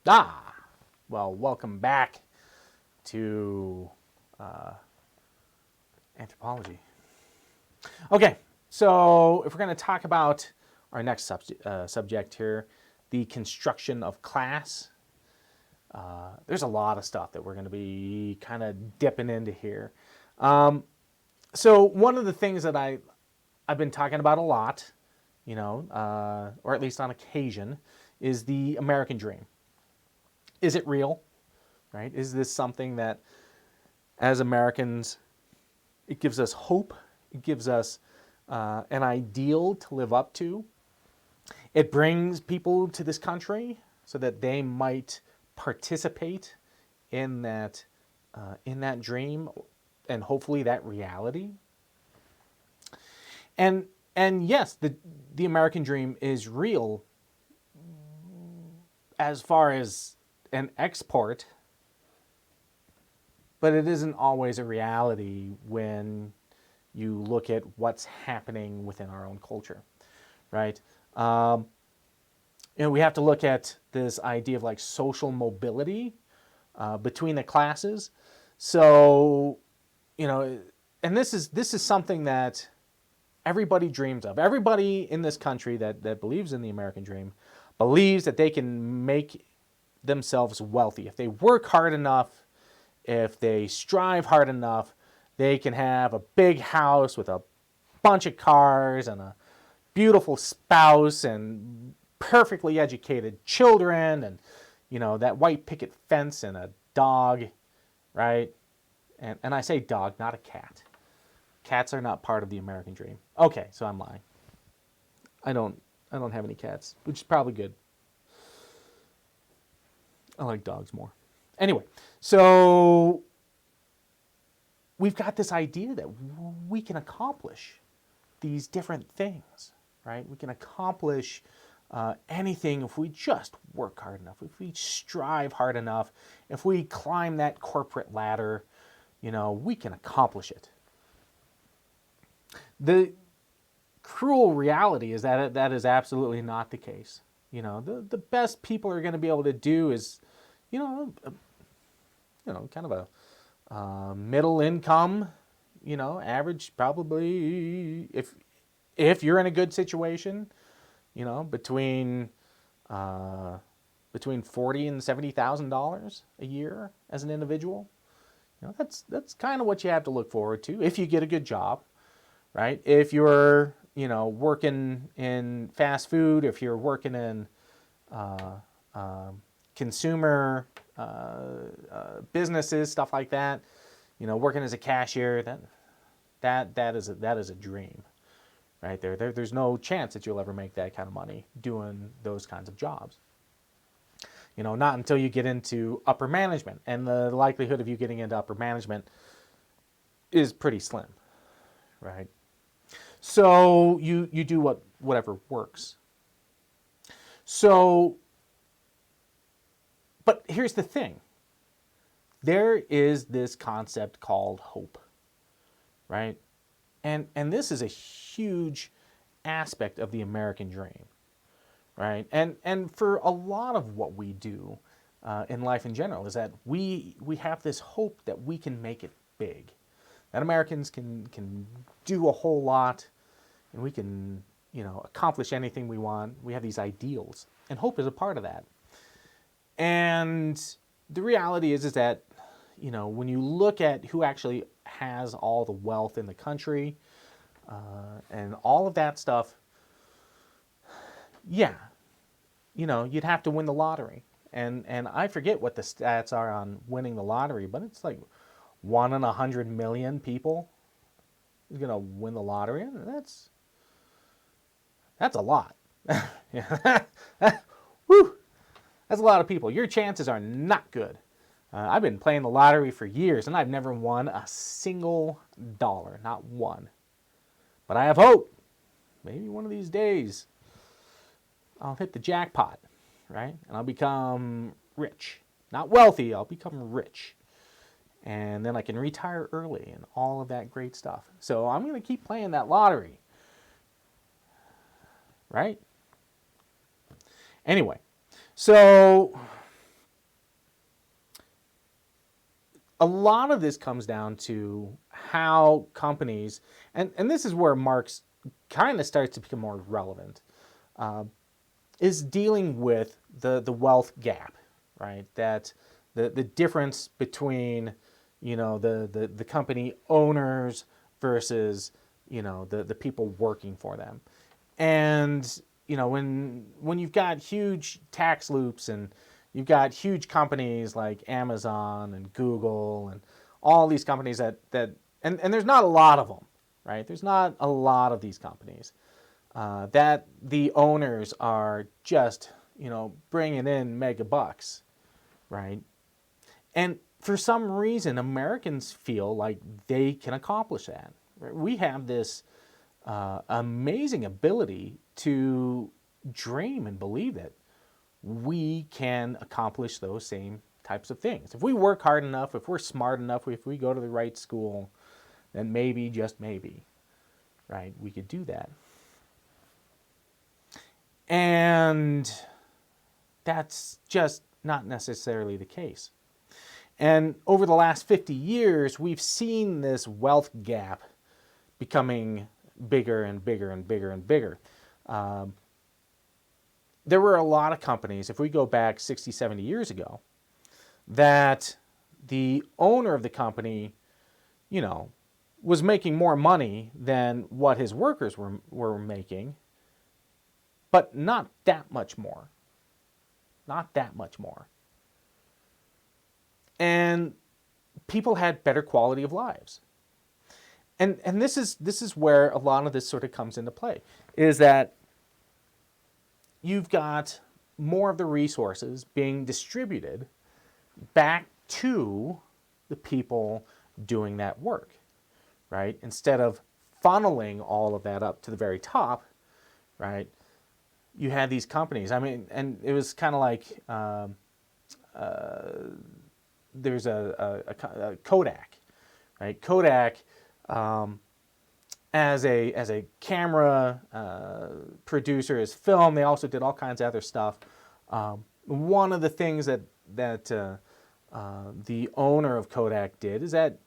Well, welcome back to Anthropology. Okay, so if we're going to talk about our next subject here, the construction of class, there's a lot of stuff that we're going to be kind of dipping into here. So one of the things that I've been talking about a lot, or at least on occasion, is the American dream. Is it real? Right? Is this something that, as Americans, it gives us hope? It gives us an ideal to live up to. It brings people to this country so that they might participate in that dream and hopefully that reality. And yes, the American dream is real as far as an export, but it isn't always a reality when you look at what's happening within our own culture, right? We have to look at this idea of like social mobility between the classes. So, and this is something that everybody dreams of. Everybody in this country that believes in the American dream believes that they can make themselves wealthy. If they work hard enough, if they strive hard enough, they can have a big house with a bunch of cars and a beautiful spouse and perfectly educated children and, that white picket fence and a dog, right? And I say dog, not a cat. Cats are not part of the American dream. Okay, so I'm lying. I don't have any cats, which is probably good. I like dogs more. Anyway, so we've got this idea that we can accomplish these different things, right? We can accomplish anything if we just work hard enough, if we strive hard enough, if we climb that corporate ladder, we can accomplish it. The cruel reality is that that is absolutely not the case. The best people are going to be able to do is, kind of a middle income, average probably if you're in a good situation, between $40,000 and $70,000 a year as an individual. That's kind of what you have to look forward to if you get a good job, right? If you're working in fast food, if you're working in consumer businesses, stuff like that, working as a cashier, that is a dream, right there. There's no chance that you'll ever make that kind of money doing those kinds of jobs. Not until you get into upper management, and the likelihood of you getting into upper management is pretty slim, right? So you do whatever works. So, but here's the thing. There is this concept called hope, right? And this is a huge aspect of the American dream, right? And for a lot of what we do in life in general is that we have this hope that we can make it big, that Americans can do a whole lot, and we can accomplish anything we want. We have these ideals, and hope is a part of that. And the reality is that when you look at who actually has all the wealth in the country and all of that stuff, yeah, you'd have to win the lottery. And I forget what the stats are on winning the lottery, but it's like 1 in 100 million people is going to win the lottery. And that's a lot. Whew, that's a lot of people. Your chances are not good. I've been playing the lottery for years, and I've never won a single dollar, not one. But I have hope. Maybe one of these days I'll hit the jackpot, right? And I'll become rich. Not wealthy, I'll become rich. And then I can retire early and all of that great stuff. So I'm going to keep playing that lottery, right? Anyway, so a lot of this comes down to how companies, and this is where Marx kind of starts to become more relevant, is dealing with the wealth gap, right? That the difference between, the company owners versus, the people working for them. And, when you've got huge tax loops and you've got huge companies like Amazon and Google and all these companies and there's not a lot of them, right? There's not a lot of these companies that the owners are just, bringing in mega bucks, right? And for some reason, Americans feel like they can accomplish that. Right? We have this amazing ability to dream and believe that we can accomplish those same types of things. If we work hard enough, if we're smart enough, if we go to the right school, then maybe, just maybe, right, we could do that. And that's just not necessarily the case. And over the last 50 years, we've seen this wealth gap becoming bigger and bigger and bigger and bigger. There were a lot of companies, if we go back 60, 70 years ago, that the owner of the company, was making more money than what his workers were making, but not that much more. Not that much more. And people had better quality of lives. And this is where a lot of this sort of comes into play, is that you've got more of the resources being distributed back to the people doing that work, right? Instead of funneling all of that up to the very top, right? You had these companies. I mean, and it was kind of like there's a Kodak, right? Kodak, as a camera producer, as film, they also did all kinds of other stuff. One of the things that the owner of Kodak did is that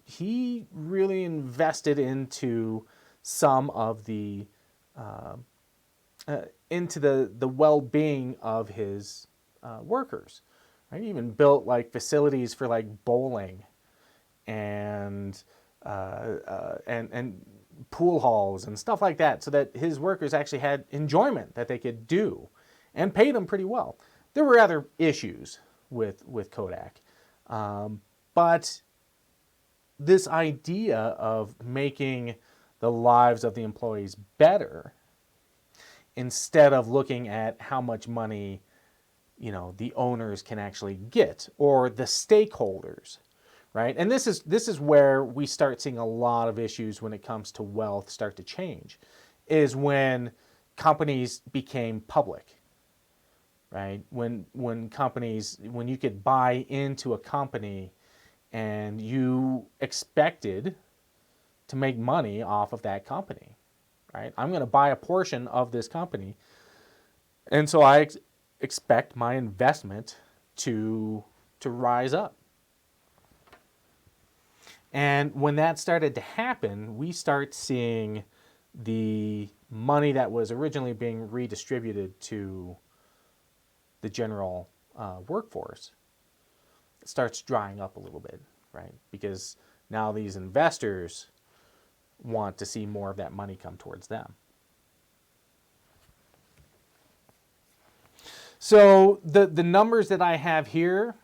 he really invested into some of the into the well-being of his workers. Right? He even built like facilities for like bowling and pool halls and stuff like that, so that his workers actually had enjoyment that they could do, and paid them pretty well. There were other issues with Kodak, but this idea of making the lives of the employees better, instead of looking at how much money, the owners can actually get, or the stakeholders, right? And this is where we start seeing a lot of issues when it comes to wealth start to change, is when companies became public, right? When you could buy into a company and you expected to make money off of that company, right? I'm going to buy a portion of this company, and so I expect my investment to rise up. And when that started to happen, we start seeing the money that was originally being redistributed to the general workforce starts drying up a little bit, right? Because now these investors want to see more of that money come towards them. So the numbers that I have here,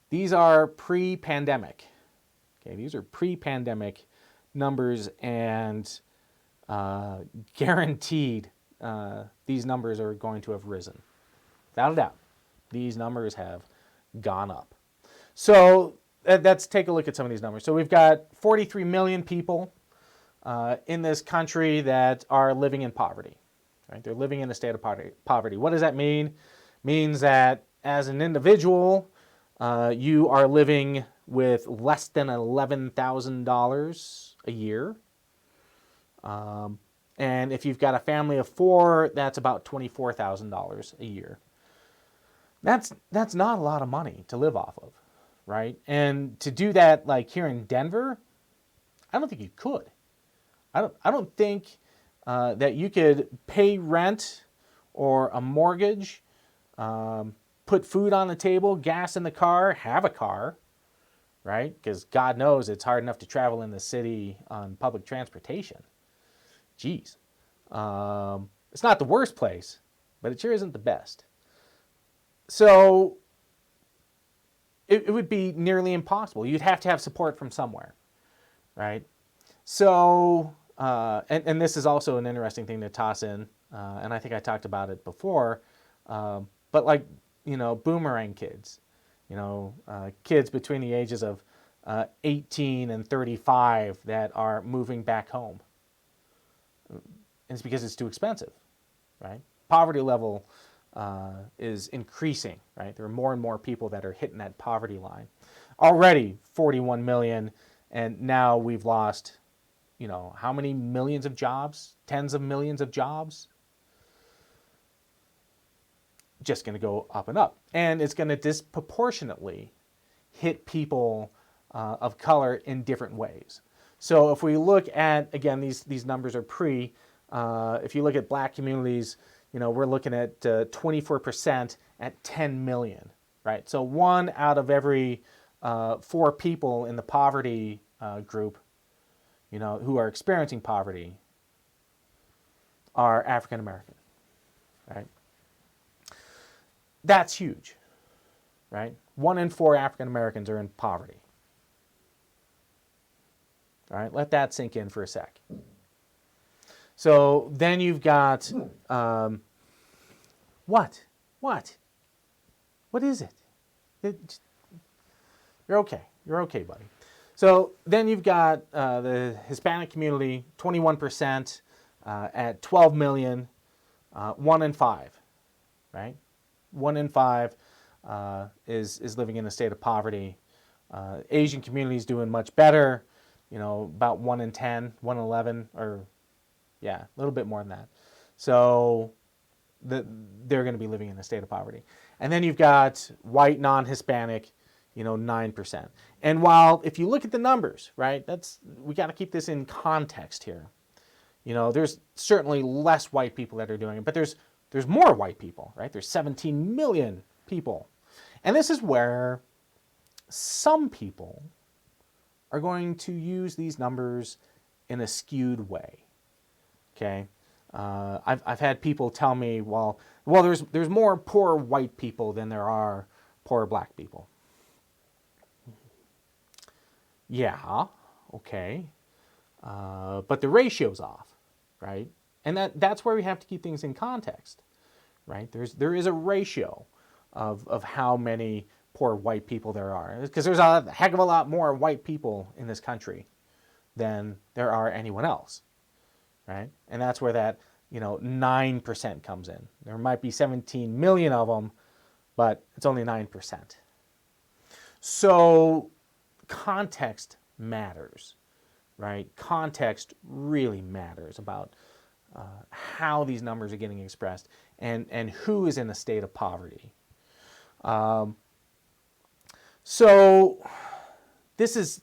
these are pre-pandemic. Okay, these are pre-pandemic numbers, and guaranteed these numbers are going to have risen. Without a doubt, these numbers have gone up. So let's take a look at some of these numbers. So we've got 43 million people in this country that are living in poverty. Right? They're living in a state of poverty. What does that mean? It means that as an individual, you are living with less than $11,000 a year. And if you've got a family of 4, that's about $24,000 a year. That's not a lot of money to live off of, right? And to do that, like here in Denver, I don't think you could. I don't think that you could pay rent or a mortgage, put food on the table, gas in the car, have a car, right? Because God knows it's hard enough to travel in the city on public transportation. Jeez. It's not the worst place, but it sure isn't the best. So it would be nearly impossible. You'd have to have support from somewhere, right? So, and this is also an interesting thing to toss in, and I think I talked about it before, but like, boomerang kids, kids between the ages of 18 and 35 that are moving back home. And it's because it's too expensive, right? Poverty level is increasing, right? There are more and more people that are hitting that poverty line. Already 41 million, and now we've lost, how many millions of jobs? Tens of millions of jobs? Just going to go up and up. And it's going to disproportionately hit people of color in different ways. So if we look at, again, these numbers are if you look at black communities, we're looking at 24% at 10 million, right? So 1 out of every 4 people in the poverty group, who are experiencing poverty are African American, right? That's huge, right? 1 in 4 African Americans are in poverty. All right, let that sink in for a sec. So then you've got, what? What is it? You're okay, buddy. So then you've got the Hispanic community, 21% at 12 million, 1 in 5, right? 1 in 5 is living in a state of poverty. Asian community is doing much better, about 1 in 10, 1 in 11, or yeah, a little bit more than that. So they're going to be living in a state of poverty. And then you've got white, non-Hispanic, 9%. And while if you look at the numbers, right, we got to keep this in context here. There's certainly less white people that are doing it, but there's more white people, right? There's 17 million people. And this is where some people are going to use these numbers in a skewed way. Okay? I've had people tell me, well, there's more poor white people than there are poor black people. Yeah, okay. But the ratio's off, right? And that's where we have to keep things in context, right? There is a ratio of how many poor white people there are, because there's a heck of a lot more white people in this country than there are anyone else, right? And that's where that 9% comes in. There might be 17 million of them, but it's only 9%. So context matters, right? Context really matters about how these numbers are getting expressed and who is in a state of poverty. So this is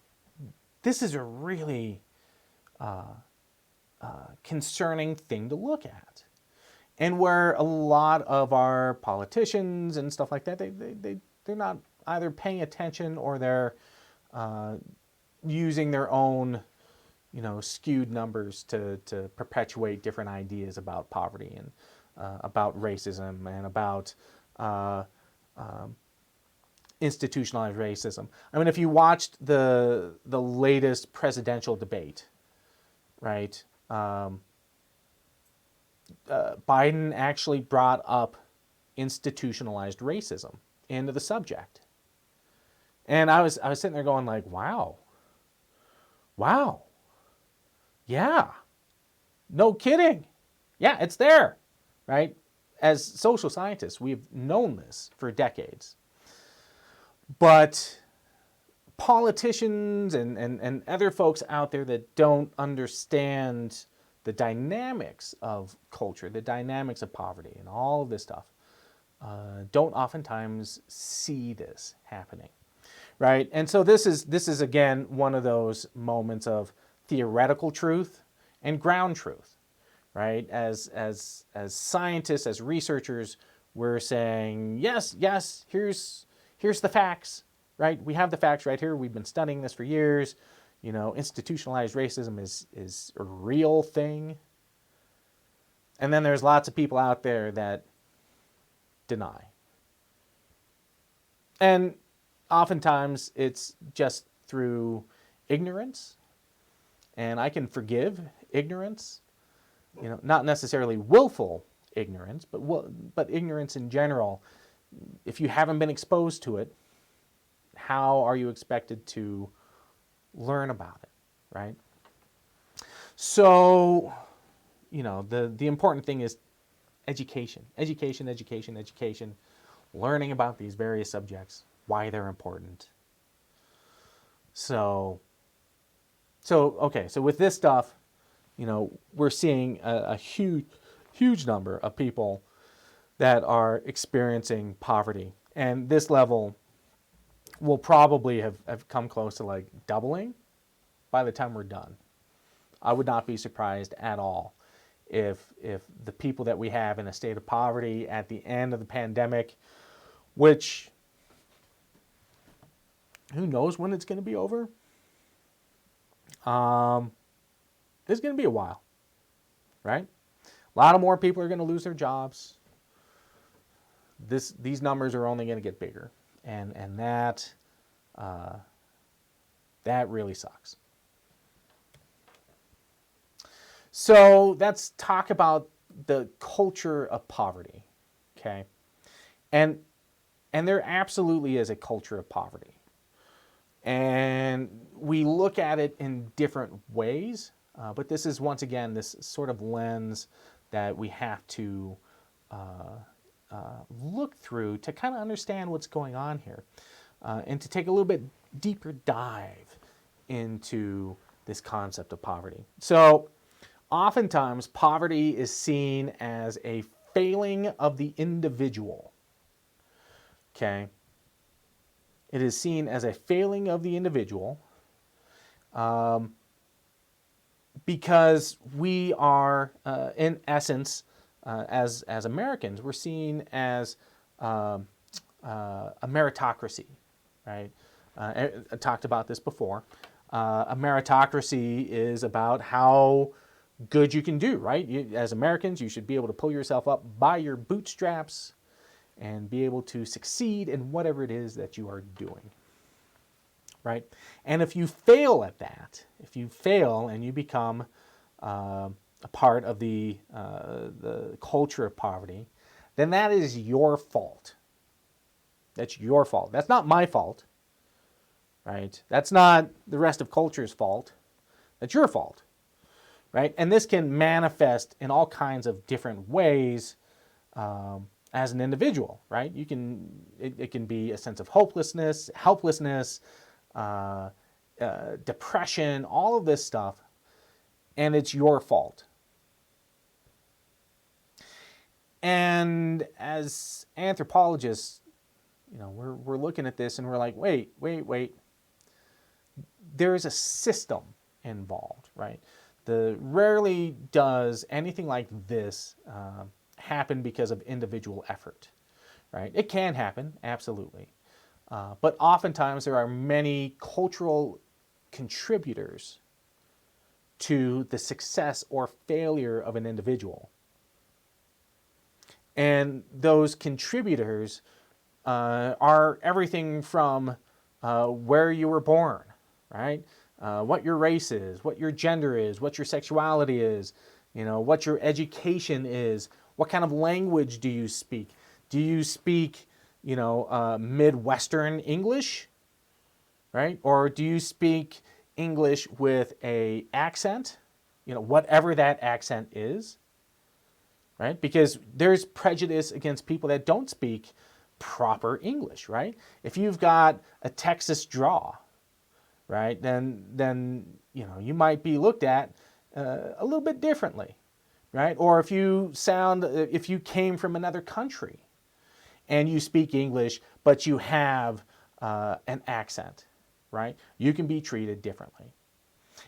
a really concerning thing to look at, and where a lot of our politicians and stuff like that, they're not either paying attention or they're using their own skewed numbers to perpetuate different ideas about poverty and about racism and about institutionalized racism. I mean, if you watched the latest presidential debate, right? Biden actually brought up institutionalized racism into the subject, and I was sitting there going like, wow, yeah, no kidding, yeah, it's there, right? As social scientists, we've known this for decades, but politicians and other folks out there that don't understand the dynamics of culture, the dynamics of poverty, and all of this stuff, don't oftentimes see this happening. right? And so this is again one of those moments of theoretical truth and ground truth, right? As scientists, as researchers, we're saying yes, here's the facts, right? We have the facts right here. We've been studying this for years. Institutionalized racism is a real thing. And then there's lots of people out there that deny. And oftentimes it's just through ignorance. And I can forgive ignorance, not necessarily willful ignorance, but ignorance in general. If you haven't been exposed to it, how are you expected to learn about it, right? So, the important thing is education, learning about these various subjects, why they're important. So with this stuff, we're seeing a huge number of people that are experiencing poverty. And this level will probably have come close to like doubling by the time we're done. I would not be surprised at all if the people that we have in a state of poverty at the end of the pandemic, which who knows when it's going to be over, it's going to be a while, right? A lot of more people are going to lose their jobs. These numbers are only going to get bigger, and that really sucks. So let's talk about the culture of poverty, okay? And there absolutely is a culture of poverty. And we look at it in different ways, but this is, once again, this sort of lens that we have to look through to kind of understand what's going on here, and to take a little bit deeper dive into this concept of poverty. So oftentimes, poverty is seen as a failing of the individual, okay? It is seen as a failing of the individual because we are, in essence, as Americans, we're seen as a meritocracy, right? I talked about this before. A meritocracy is about how good you can do, right? As Americans, you should be able to pull yourself up by your bootstraps and be able to succeed in whatever it is that you are doing, right? And if you fail at that, if you fail and you become a part of the culture of poverty, then that is your fault. That's your fault. That's not my fault, right? That's not the rest of culture's fault. That's your fault, right? And this can manifest in all kinds of different ways as an individual, right? It can be a sense of hopelessness, helplessness, depression, all of this stuff, and it's your fault. And as anthropologists, we're looking at this and we're like, wait. There is a system involved, right? Rarely does anything like this happen because of individual effort, right? It can happen, absolutely. But oftentimes there are many cultural contributors to the success or failure of an individual. And those contributors are everything from where you were born, right? What your race is, what your gender is, what your sexuality is, what your education is, what kind of language do you speak? Do you speak, Midwestern English, right? Or do you speak English with an accent, whatever that accent is, right? Because there's prejudice against people that don't speak proper English, right? If you've got a Texas draw, right, then you might be looked at a little bit differently, right? Or if you came from another country and you speak English, but you have an accent, right? You can be treated differently.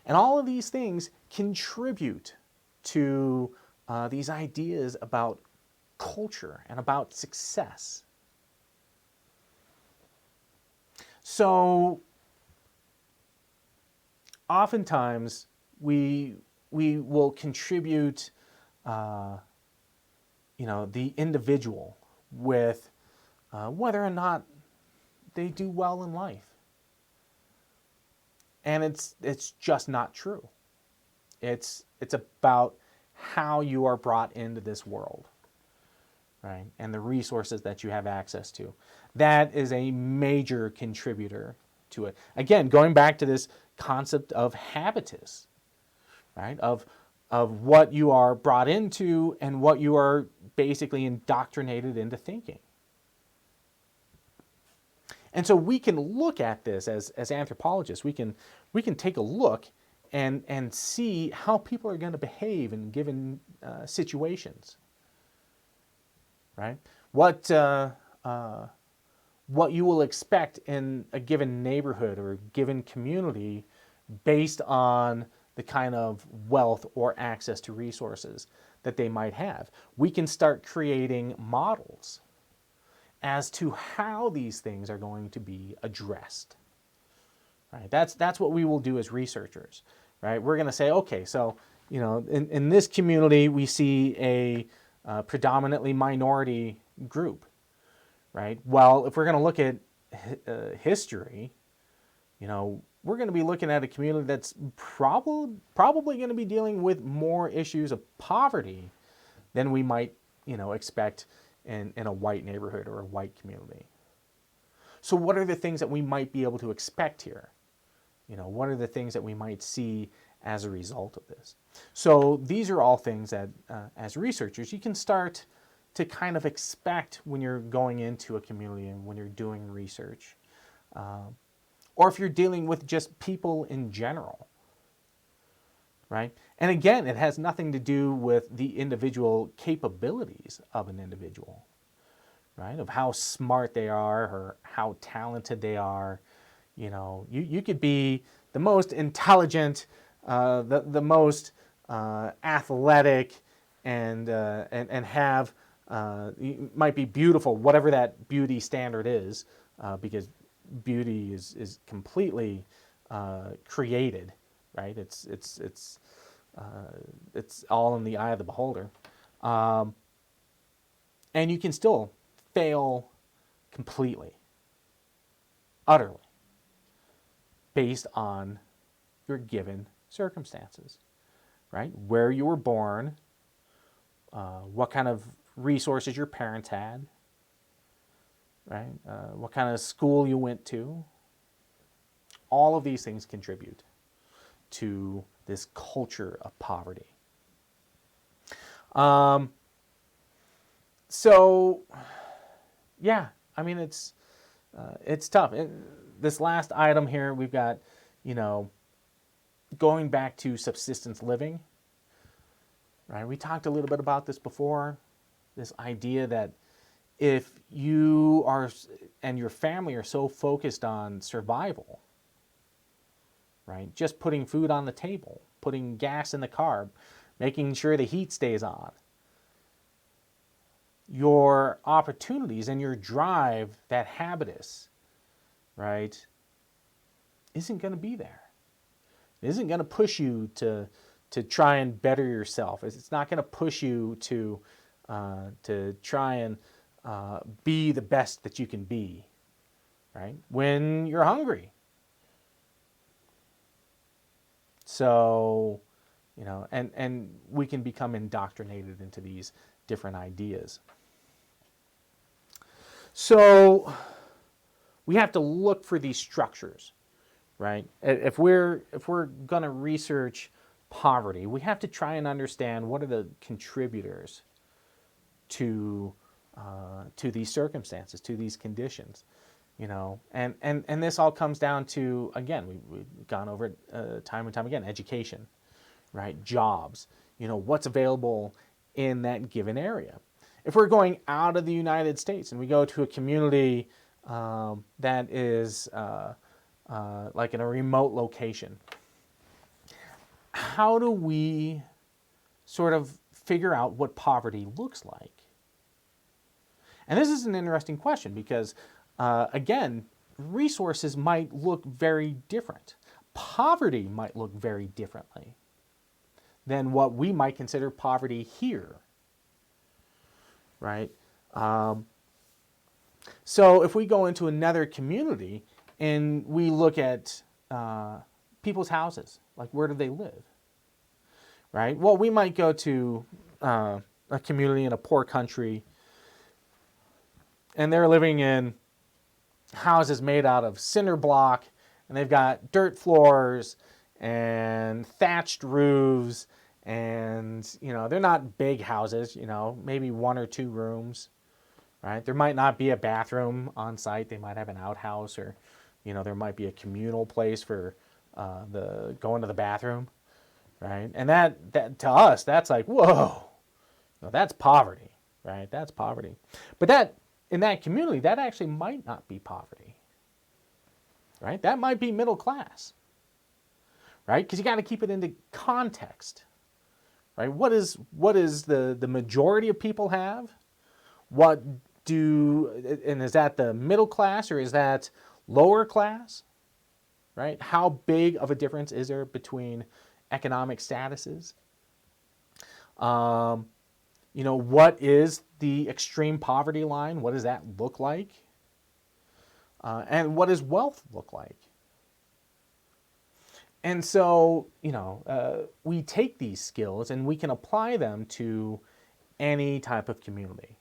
And all of these things contribute to these ideas about culture and about success. So oftentimes we will contribute the individual with whether or not they do well in life. And it's just not true. It's about how you are brought into this world, right? And the resources that you have access to. That is a major contributor to it. Again, going back to this concept of habitus, right? Of what you are brought into and what you are basically indoctrinated into thinking. And so we can look at this as anthropologists. We can take a look and see how people are going to behave in given situations, right? What you will expect in a given neighborhood or a given community based on the kind of wealth or access to resources that they might have. We can start creating models as to how these things are going to be addressed. Right? That's what we will do as researchers. Right? We're going to say, okay, so in this community we see a predominantly minority group. Right? Well, if we're going to look at history, we're going to be looking at a community that's probably going to be dealing with more issues of poverty than we might expect in a white neighborhood or a white community. So what are the things that we might be able to expect here? What are the things that we might see as a result of this? So these are all things that, as researchers, you can start to kind of expect when you're going into a community and when you're doing research. Or if you're dealing with just people in general, right? And again, it has nothing to do with the individual capabilities of an individual, right? Of how smart they are or how talented they are. You could be the most intelligent, the most athletic, and have you might be beautiful, whatever that beauty standard is, because beauty is completely created, right? It's all in the eye of the beholder, and you can still fail completely, utterly, based on your given circumstances, right? Where you were born, what kind of resources your parents had, right? What kind of school you went to. All of these things contribute to this culture of poverty. So, yeah, I mean, it's tough. This last item here, we've got, going back to subsistence living, right? We talked a little bit about this before, this idea that if you are and your family are so focused on survival, right? Just putting food on the table, putting gas in the car, making sure the heat stays on. Your opportunities and your drive, that habitus, right, isn't going to be there. It isn't going to push you to try and better yourself. It's not going to push you to try and be the best that you can be, right? When you're hungry. So, and we can become indoctrinated into these different ideas. So we have to look for these structures, right? If we're going to research poverty, we have to try and understand what are the contributors to these circumstances, to these conditions, and this all comes down to, again, we've gone over it time and time again, education, right? Jobs, what's available in that given area. If we're going out of the United States and we go to a community that is like in a remote location. How do we sort of figure out what poverty looks like? And this is an interesting question because, again, resources might look very different. Poverty might look very differently than what we might consider poverty here, right? So if we go into another community and we look at people's houses, like where do they live, right? Well, we might go to a community in a poor country and they're living in houses made out of cinder block, and they've got dirt floors and thatched roofs, and they're not big houses, maybe 1 or 2 rooms, right? There might not be a bathroom on site. They might have an outhouse, or there might be a communal place for the going to the bathroom, right? And that to us, that's like, whoa, that's poverty, right? That's poverty. But that in that community, that actually might not be poverty, right? That might be middle class, right? Because you got to keep it into context, right? What is the majority of people have? And is that the middle class or is that lower class, right? How big of a difference is there between economic statuses? What is the extreme poverty line? What does that look like? And what does wealth look like? And so, we take these skills and we can apply them to any type of community,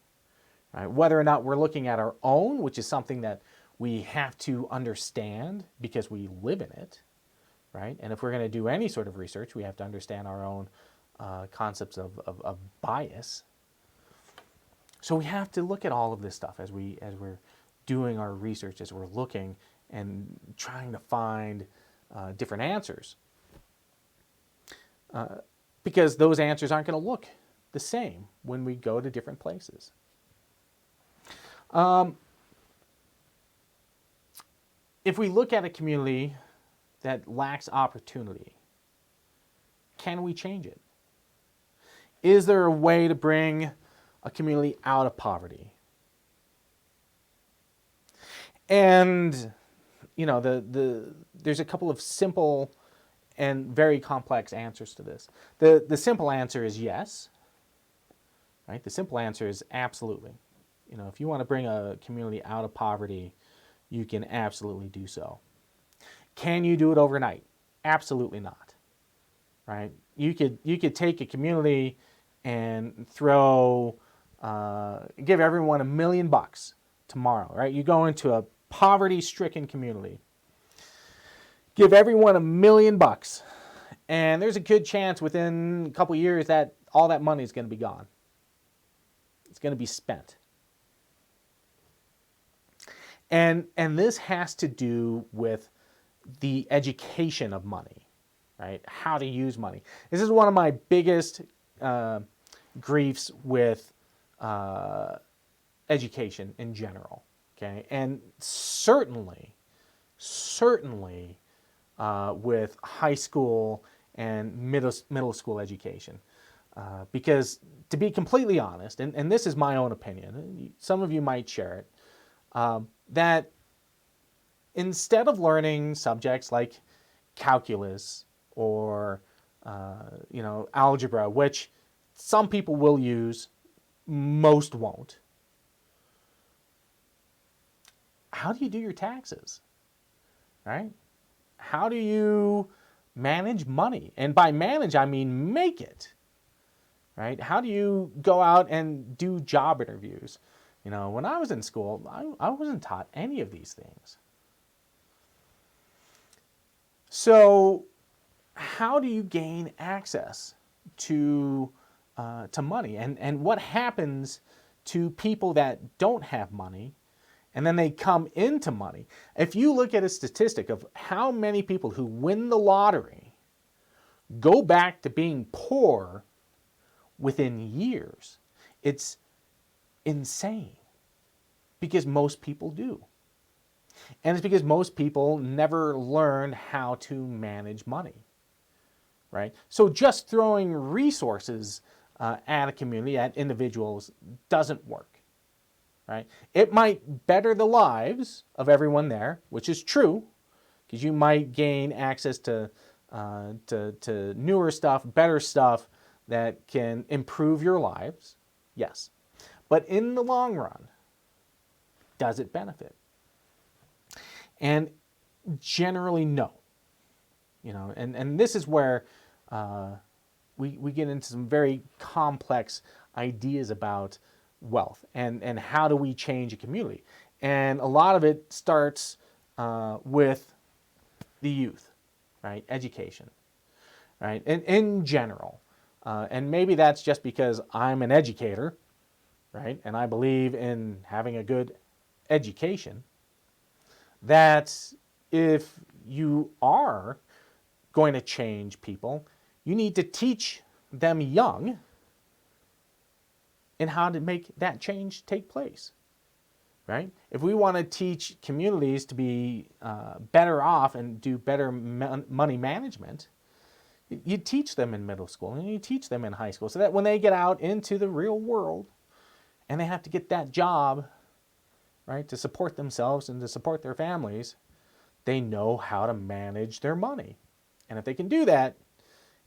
right? Whether or not we're looking at our own, which is something that we have to understand because we live in it, right? And if we're going to do any sort of research, we have to understand our own concepts of bias. So we have to look at all of this stuff as we're doing our research, as we're looking and trying to find different answers, because those answers aren't going to look the same when we go to different places. If we look at a community that lacks opportunity, can we change it? Is there a way to bring a community out of poverty? And there's a couple of simple and very complex answers to this. The simple answer is yes, right? The simple answer is absolutely. If you want to bring a community out of poverty, you can absolutely do so. Can you do it overnight? Absolutely not, right? You could take a community and give everyone $1 million tomorrow, right? You go into a poverty-stricken community, give everyone $1 million, and there's a good chance within a couple of years that all that money is going to be gone. It's going to be spent. And this has to do with the education of money, right? How to use money. This is one of my biggest griefs with education in general, okay? And certainly with high school and middle school education. Because to be completely honest, and this is my own opinion, some of you might share it, that instead of learning subjects like calculus or algebra, which some people will use, most won't, how do you do your taxes, right? How do you manage money? And by manage, I mean make it, right? How do you go out and do job interviews? When I was in school, I wasn't taught any of these things. So how do you gain access to money? And what happens to people that don't have money and then they come into money? If you look at a statistic of how many people who win the lottery go back to being poor within years, it's insane, because most people do. And it's because most people never learn how to manage money, right? So just throwing resources at a community, at individuals, doesn't work, right? It might better the lives of everyone there, which is true, because you might gain access to newer stuff, better stuff that can improve your lives, yes. But in the long run, does it benefit? And generally, no. And this is where we get into some very complex ideas about wealth and how do we change a community. And a lot of it starts with the youth, right? Education, right? And in general. And maybe that's just because I'm an educator, right? And I believe in having a good education. That if you are going to change people, you need to teach them young in how to make that change take place, right? If we want to teach communities to be better off and do better money management, you teach them in middle school and you teach them in high school so that when they get out into the real world and they have to get that job, right, to support themselves and to support their families, they know how to manage their money. And if they can do that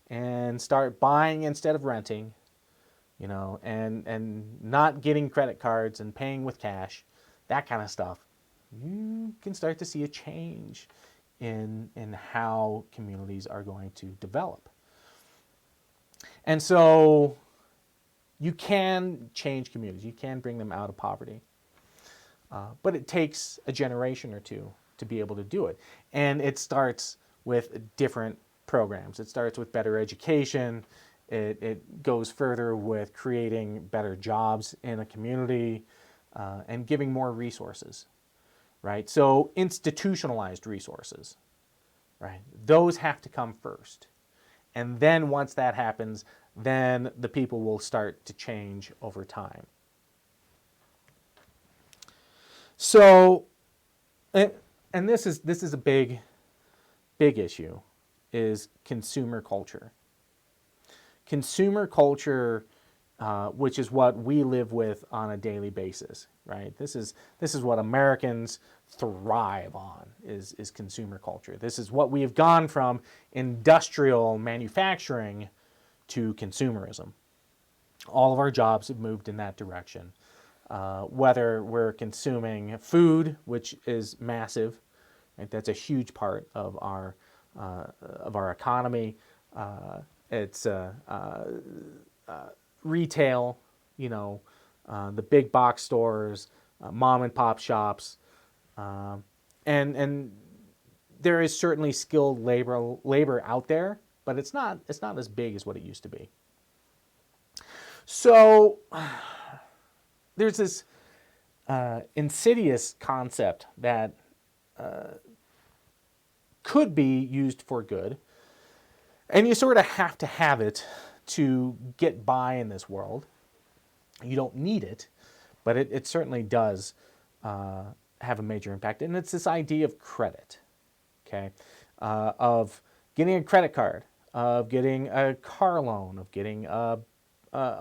and start buying instead of renting, and not getting credit cards and paying with cash, that kind of stuff, you can start to see a change in how communities are going to develop. And so you can change communities. You can bring them out of poverty. But it takes a generation or two to be able to do it. And it starts with different programs. It starts with better education. It goes further with creating better jobs in a community and giving more resources, right? So institutionalized resources, right? Those have to come first. And then once that happens, then the people will start to change over time. So, and this is a big issue, is consumer culture. Consumer culture, which is what we live with on a daily basis, right? This is what Americans thrive on, is consumer culture. This is what we have gone from industrial manufacturing to consumerism. All of our jobs have moved in that direction. Whether we're consuming food, which is massive, right? That's a huge part of our economy. It's retail, the big box stores, mom and pop shops, and there is certainly skilled labor out there, but it's not as big as what it used to be. So there's this insidious concept that could be used for good, and you sort of have to have it to get by in this world. You don't need it, but it certainly does have a major impact. And it's this idea of credit, okay? Of getting a credit card, of getting a car loan, of getting a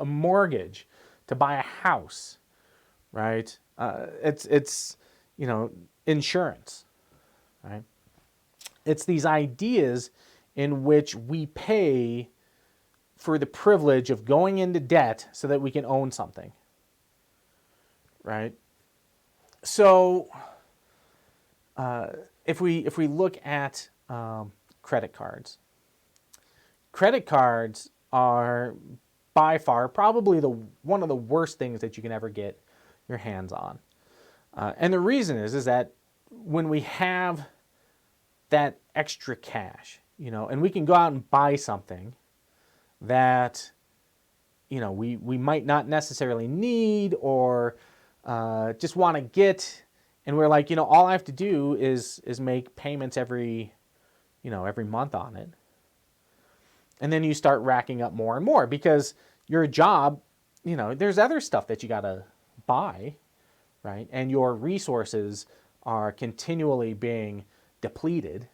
mortgage to buy a house, right? It's insurance, right? It's these ideas in which we pay for the privilege of going into debt so that we can own something, right? So if we look at credit cards are by far probably one of the worst things that you can ever get your hands on. And the reason is that when we have that extra cash, and we can go out and buy something that, we might not necessarily need or just want to get, and we're like, all I have to do is make payments every month on it. And then you start racking up more and more because your job, there's other stuff that you got to buy, right? And your resources are continually being depleted,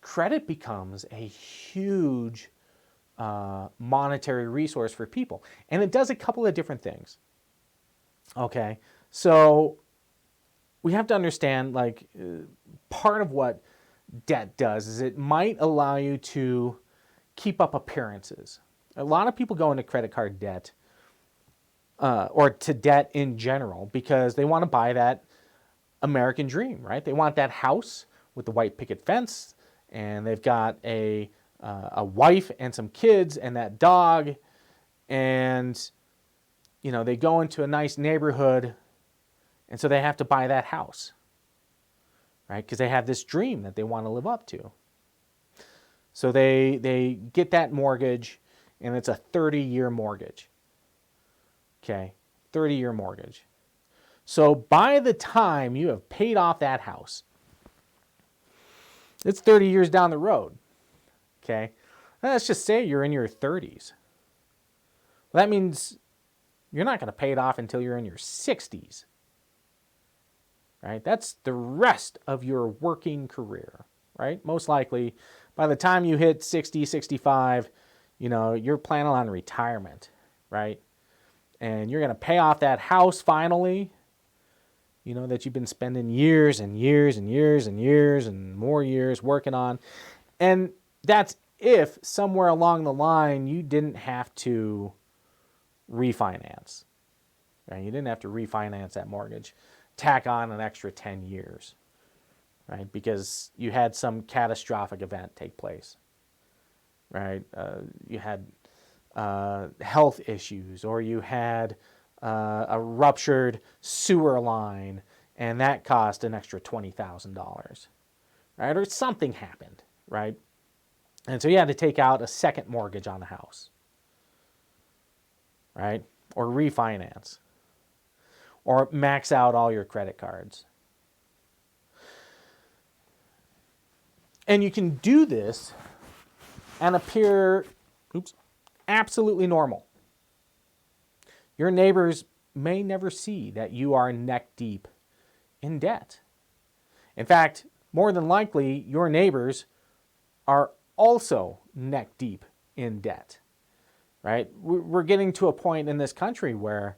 credit becomes a huge monetary resource for people. And it does a couple of different things. Okay, so we have to understand, like, part of what debt does is it might allow you to keep up appearances. A lot of people go into credit card debt or to debt in general because they want to buy that American dream, right? They want that house with the white picket fence, and they've got a wife and some kids and that dog, and you know, they go into a nice neighborhood, and so they have to buy that house, right? Because they have this dream that they want to live up to. So they get that mortgage, and it's a 30-year mortgage. Okay, 30-year mortgage. So by the time you have paid off that house, it's 30 years down the road. Okay, let's just say you're in your 30s. Well, that means you're not going to pay it off until you're in your 60s. Right? That's the rest of your working career, right? Most likely, by the time you hit 60, 65, you know, you're planning on retirement, right? And you're going to pay off that house finally, you know, that you've been spending years and years and years and years and more years working on. And that's if somewhere along the line you didn't have to refinance, right? You didn't have to refinance that mortgage, tack on an extra 10 years, right? Because you had some catastrophic event take place, right? You had health issues, or you had a ruptured sewer line, and that cost an extra $20,000, right? Or something happened, right? And so you had to take out a second mortgage on the house, right? Or refinance, or max out all your credit cards. And you can do this and appear, absolutely normal. Your neighbors may never see that you are neck deep in debt. In fact, more than likely, your neighbors are also neck deep in debt, right? We're getting to a point in this country where,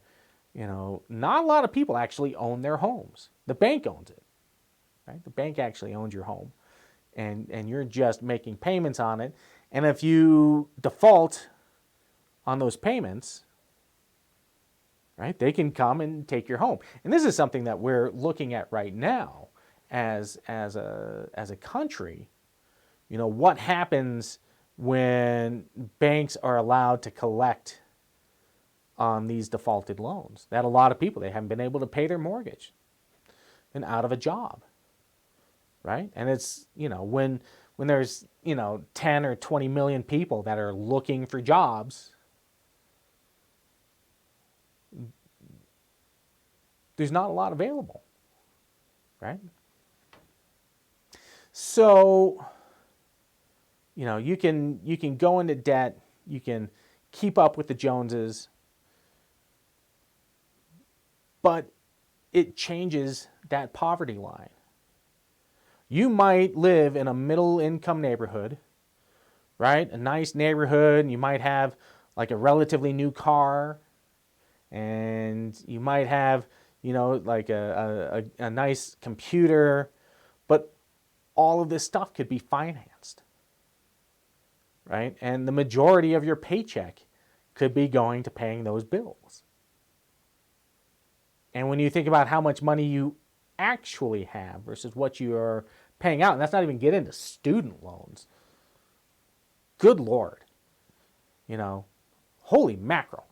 you know, not a lot of people actually own their homes. The bank owns it, right? The bank actually owns your home, and you're just making payments on it. And if you default on those payments, right, they can come and take your home. And this is something that we're looking at right now as a country. You know, what happens when banks are allowed to collect on these defaulted loans? That a lot of people, they haven't been able to pay their mortgage and out of a job, right? And it's, you know, when there's, you know, 10 or 20 million people that are looking for jobs, there's not a lot available, right? So, you know, you can go into debt, you can keep up with the Joneses, but it changes that poverty line. You might live in a middle income neighborhood, right? A nice neighborhood, and you might have like a relatively new car, and you might have, you know, like a nice computer, but all of this stuff could be financed, right? And the majority of your paycheck could be going to paying those bills. And when you think about how much money you actually have versus what you are paying out, and that's not even get into student loans. Good Lord. You know, holy mackerel.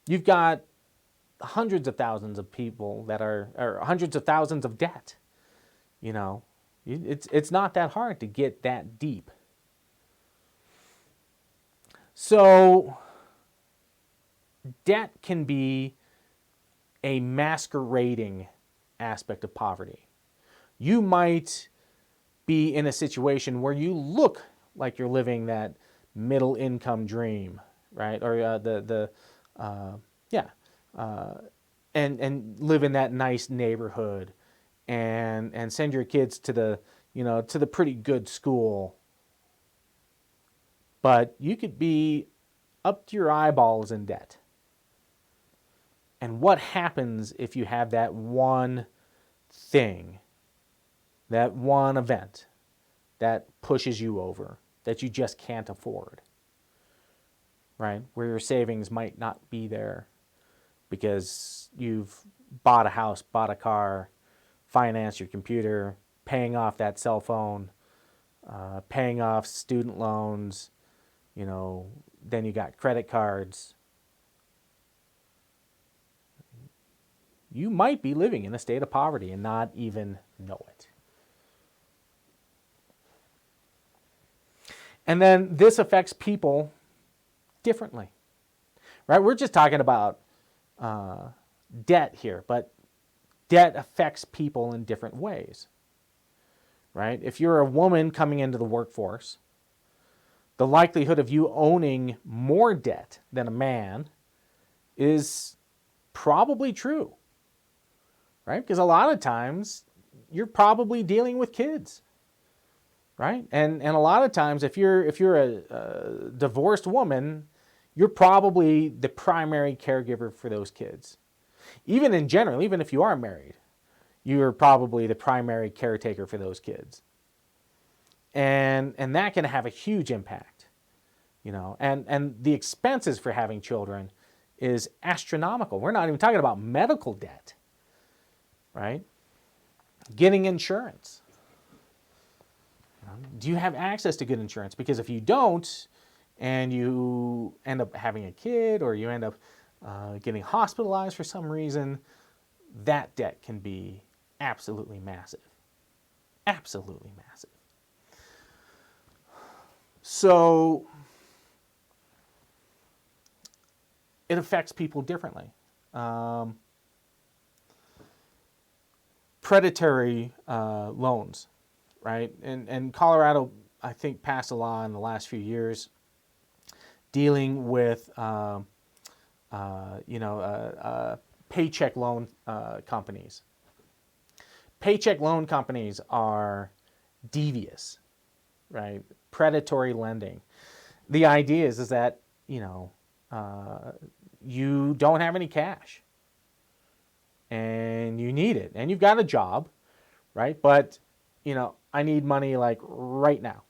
You've got hundreds of thousands of people that are, or hundreds of thousands of debt. You know, it's not that hard to get that deep. So debt can be a masquerading aspect of poverty. You might be in a situation where you look like you're living that middle income dream, right? Or Yeah, uh, and live in that nice neighborhood, and send your kids to the to the pretty good school. But you could be up to your eyeballs in debt. And what happens if you have that one thing, that one event that pushes you over, that you just can't afford, right? Where your savings might not be there because you've bought a house, bought a car, financed your computer, paying off that cell phone, paying off student loans, then you got credit cards. You might be living in a state of poverty and not even know it. And then this affects people differently, right? We're just talking about debt here, but debt affects people in different ways, right? If you're a woman coming into the workforce, the likelihood of you owning more debt than a man is probably true, right? Because a lot of times you're probably dealing with kids, right? And a lot of times if you're a divorced woman, you're probably the primary caregiver for those kids. Even in general, even if you are married, you're probably the primary caretaker for those kids. And that can have a huge impact, and the expenses for having children is astronomical. We're not even talking about medical debt, right? Getting insurance. Do you have access to good insurance? Because if you don't, and you end up having a kid, or you end up getting hospitalized for some reason, that debt can be absolutely massive. Absolutely massive. So it affects people differently. Predatory loans, right? And Colorado, I think, passed a law in the last few years dealing with paycheck loan companies. Paycheck loan companies are devious, right? Predatory lending. The idea is that you don't have any cash and you need it, and you've got a job, right? But I need money like right now.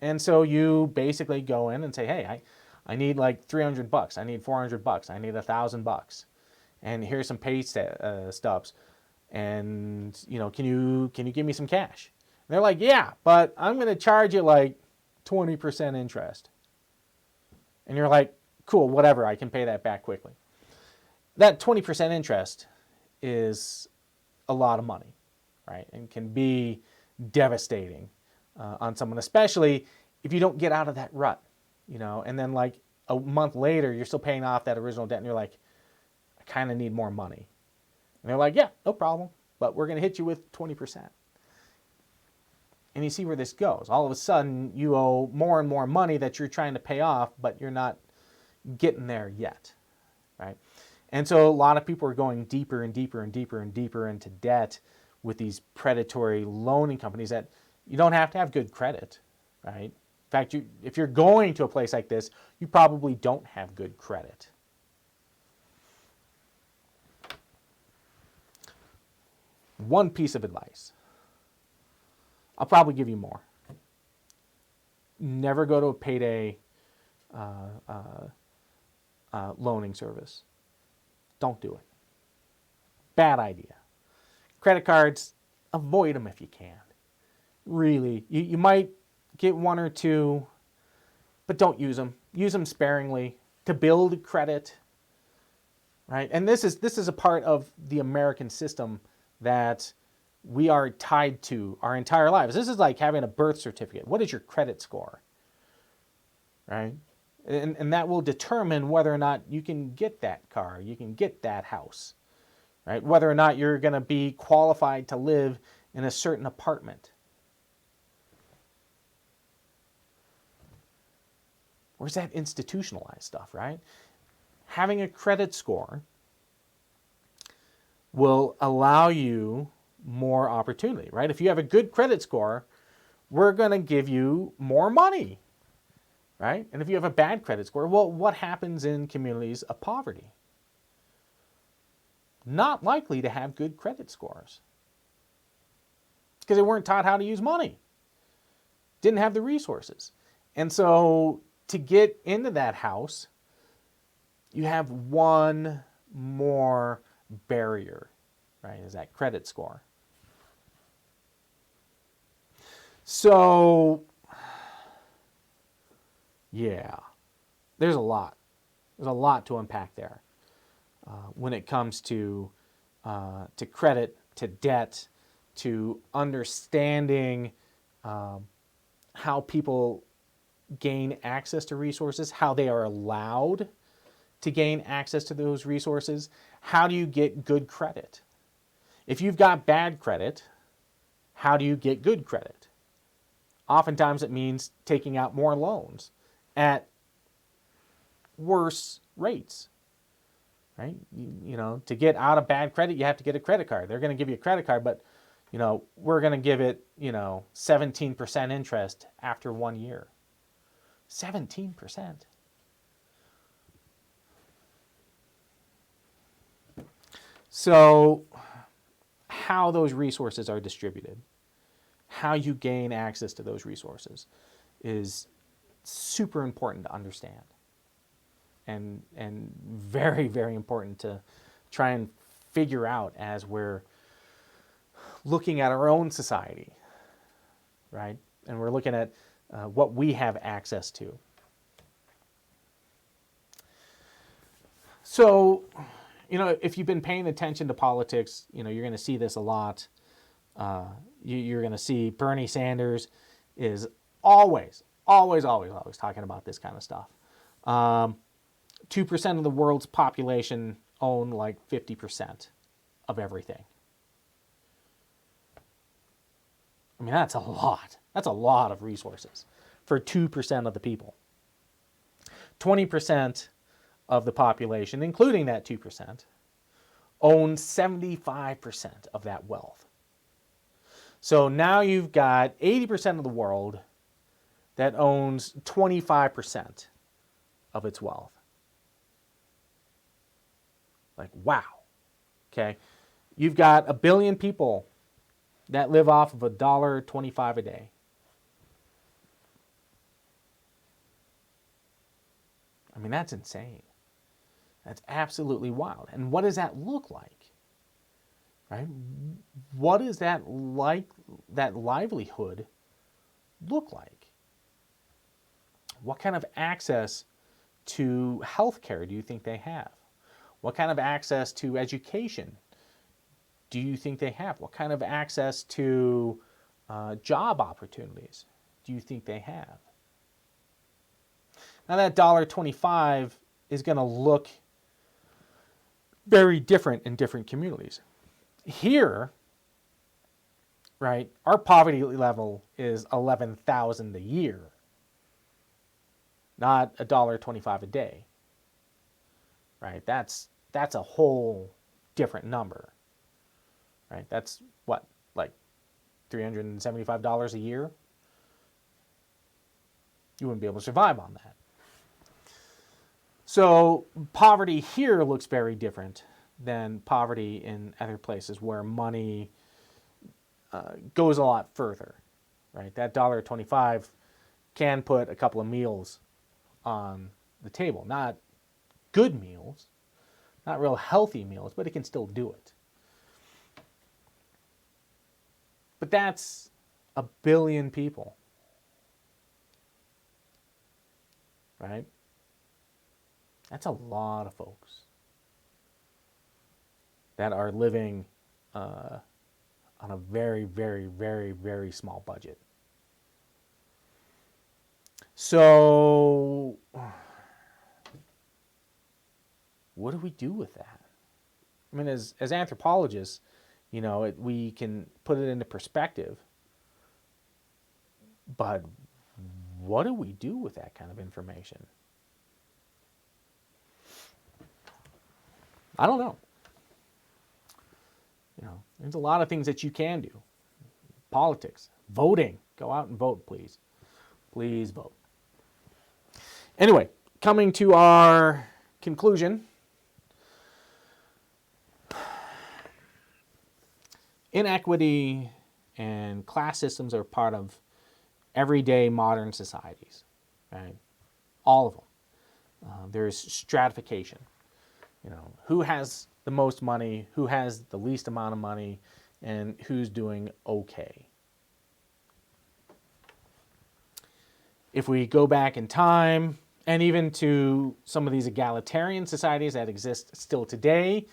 And so you basically go in and say, hey, I need like $300. I need $400. I need $1,000. And here's some pay stubs. And can you give me some cash? And they're like, yeah, but I'm going to charge you like 20% interest. And you're like, cool, whatever, I can pay that back quickly. That 20% interest is a lot of money, right? And can be devastating on someone, especially if you don't get out of that rut, and then like a month later, you're still paying off that original debt and you're like, I kind of need more money. And they're like, yeah, no problem, but we're going to hit you with 20%. And you see where this goes. All of a sudden, you owe more and more money that you're trying to pay off, but you're not getting there yet, right? And so a lot of people are going deeper and deeper and deeper and deeper into debt with these predatory loaning companies that you don't have to have good credit, right? In fact, if you're going to a place like this, you probably don't have good credit. One piece of advice. I'll probably give you more. Never go to a payday loaning service. Don't do it. Bad idea. Credit cards, avoid them if you can. Really, you might get one or two, but don't use them. Use them sparingly to build credit, right? And this is a part of the American system that we are tied to our entire lives. This is like having a birth certificate. What is your credit score, right? And that will determine whether or not you can get that car, you can get that house, right? Whether or not you're going to be qualified to live in a certain apartment. Where's that institutionalized stuff, right? having a credit score will allow you more opportunity, right? If you have a good credit score, we're going to give you more money, right? And if you have a bad credit score, well, what happens in communities of poverty? Not likely to have good credit scores because they weren't taught how to use money, didn't have the resources. And so to get into that house, you have one more barrier, right? Is that credit score. So, yeah, there's a lot. There's a lot to unpack there when it comes to credit, to debt, to understanding how people gain access to resources, how they are allowed to gain access to those resources. How do you get good credit? If you've got bad credit, how do you get good credit? Oftentimes it means taking out more loans at worse rates, right? You know, to get out of bad credit, you have to get a credit card. They're going to give you a credit card, but, you know, we're going to give it, 17% interest after 1 year. 17%. So how those resources are distributed, how you gain access to those resources is super important to understand and very, very important to try and figure out as we're looking at our own society, right? And we're looking at what we have access to. So, if you've been paying attention to politics, you're going to see this a lot. You're going to see Bernie Sanders is always talking about this kind of stuff. 2% of the world's population own like 50% of everything. I mean, that's a lot. That's a lot of resources for 2% of the people. 20% of the population, including that 2%, own 75% of that wealth. So now you've got 80% of the world that owns 25% of its wealth. Like, wow. Okay. You've got 1 billion people that live off of $1.25 a day. I mean, that's insane. That's absolutely wild. And what does that look like? Right? What does that livelihood look like? What kind of access to health care do you think they have? What kind of access to education do you think they have? What kind of access to job opportunities do you think they have? Now that $1.25 is going to look very different in different communities. Here, right, our poverty level is $11,000 a year, not $1.25 a day. Right? That's a whole different number. Right? That's what, like $375 a year? You wouldn't be able to survive on that. So poverty here looks very different than poverty in other places where money goes a lot further, right? That $1.25 can put a couple of meals on the table. Not good meals, not real healthy meals, but it can still do it. But that's 1 billion people, right? That's a lot of folks that are living on a very, very, very, very small budget. So, what do we do with that? I mean, as anthropologists, we can put it into perspective, but what do we do with that kind of information? I don't know. There's a lot of things that you can do. Politics, voting. Go out and vote, please. Please vote. Anyway, coming to our conclusion. Inequity and class systems are part of everyday modern societies, right? All of them. There's stratification. Who has the most money, who has the least amount of money, and who's doing okay. If we go back in time, and even to some of these egalitarian societies that exist still today,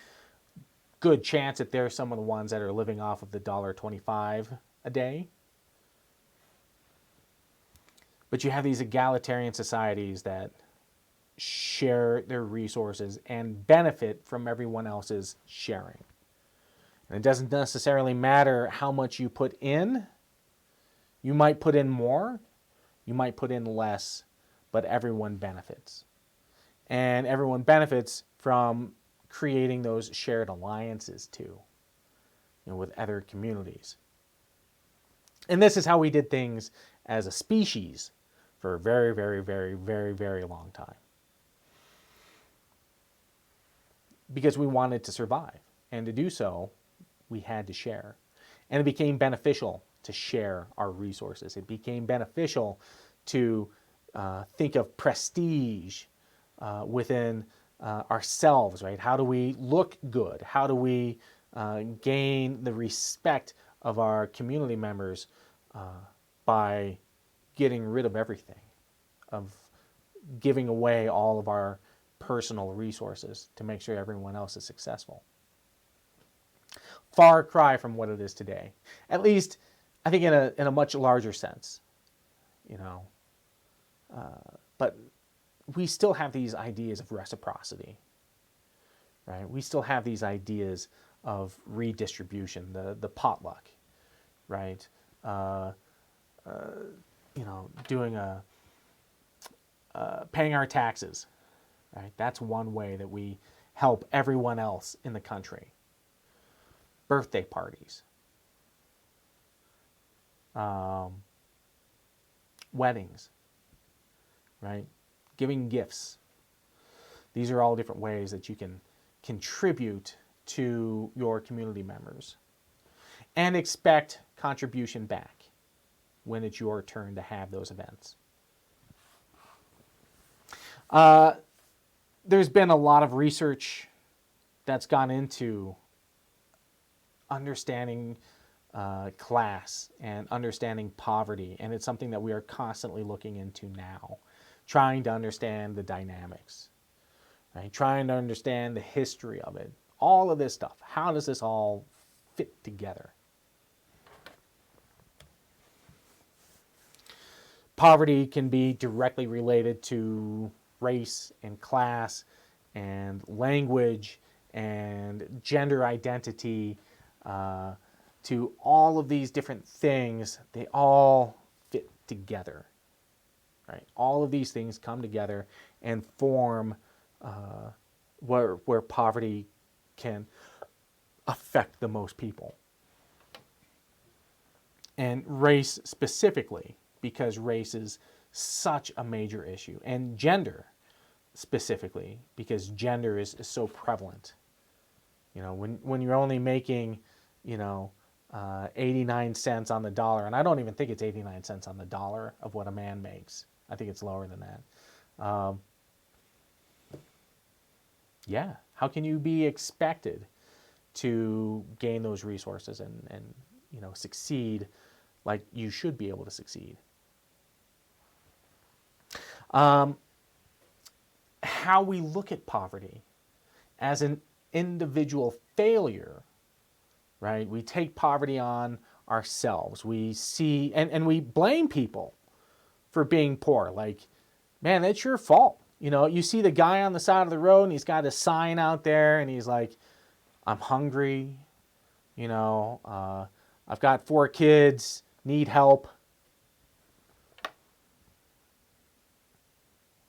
good chance that they're some of the ones that are living off of the $1.25 a day. But you have these egalitarian societies that share their resources and benefit from everyone else's sharing. And it doesn't necessarily matter how much you put in. You might put in more, you might put in less, but everyone benefits. And everyone benefits from creating those shared alliances too, with other communities. And this is how we did things as a species for a very, very, very, very, very long time. Because we wanted to survive. And to do so, we had to share. And it became beneficial to share our resources. It became beneficial to think of prestige within ourselves, right? How do we look good? How do we gain the respect of our community members by getting rid of everything, of giving away all of our personal resources to make sure everyone else is successful? Far cry from what it is today. At least, I think in a much larger sense, but we still have these ideas of reciprocity, right? We still have these ideas of redistribution, the potluck, right? Doing paying our taxes, right? That's one way that we help everyone else in the country. Birthday parties, weddings, right? Giving gifts. These are all different ways that you can contribute to your community members and expect contribution back when it's your turn to have those events. There's been a lot of research that's gone into understanding class and understanding poverty, and it's something that we are constantly looking into now, trying to understand the dynamics, right? Trying to understand the history of it, all of this stuff. How does this all fit together? Poverty can be directly related to race and class and language and gender identity, to all of these different things. They all fit together, right? All of these things come together and form where poverty can affect the most people. And race specifically, because race is such a major issue. And gender specifically, because gender is so prevalent. When you're only making, 89 cents on the dollar, and I don't even think it's 89 cents on the dollar of what a man makes. I think it's lower than that. How can you be expected to gain those resources and succeed like you should be able to succeed? How we look at poverty as an individual failure, right? We take poverty on ourselves. We see, and we blame people for being poor. Like, man, that's your fault. You see the guy on the side of the road and he's got a sign out there and he's like, I'm hungry, I've got 4 kids, need help.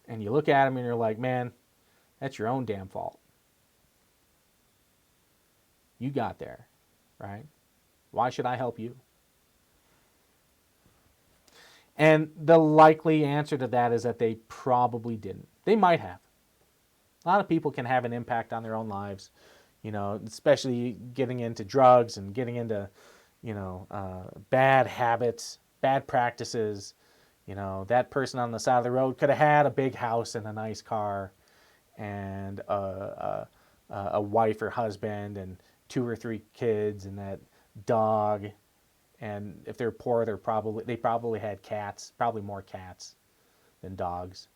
And you look at him and you're like, man, that's your own damn fault. you got there, right? Why should I help you? And the likely answer to that is that they probably didn't. They might have. A lot of people can have an impact on their own lives, especially getting into drugs and getting into, bad habits, bad practices. That person on the side of the road could have had a big house and a nice car and a wife or husband and 2 or 3 kids and that dog. And if they're poor, they probably had cats, probably more cats than dogs.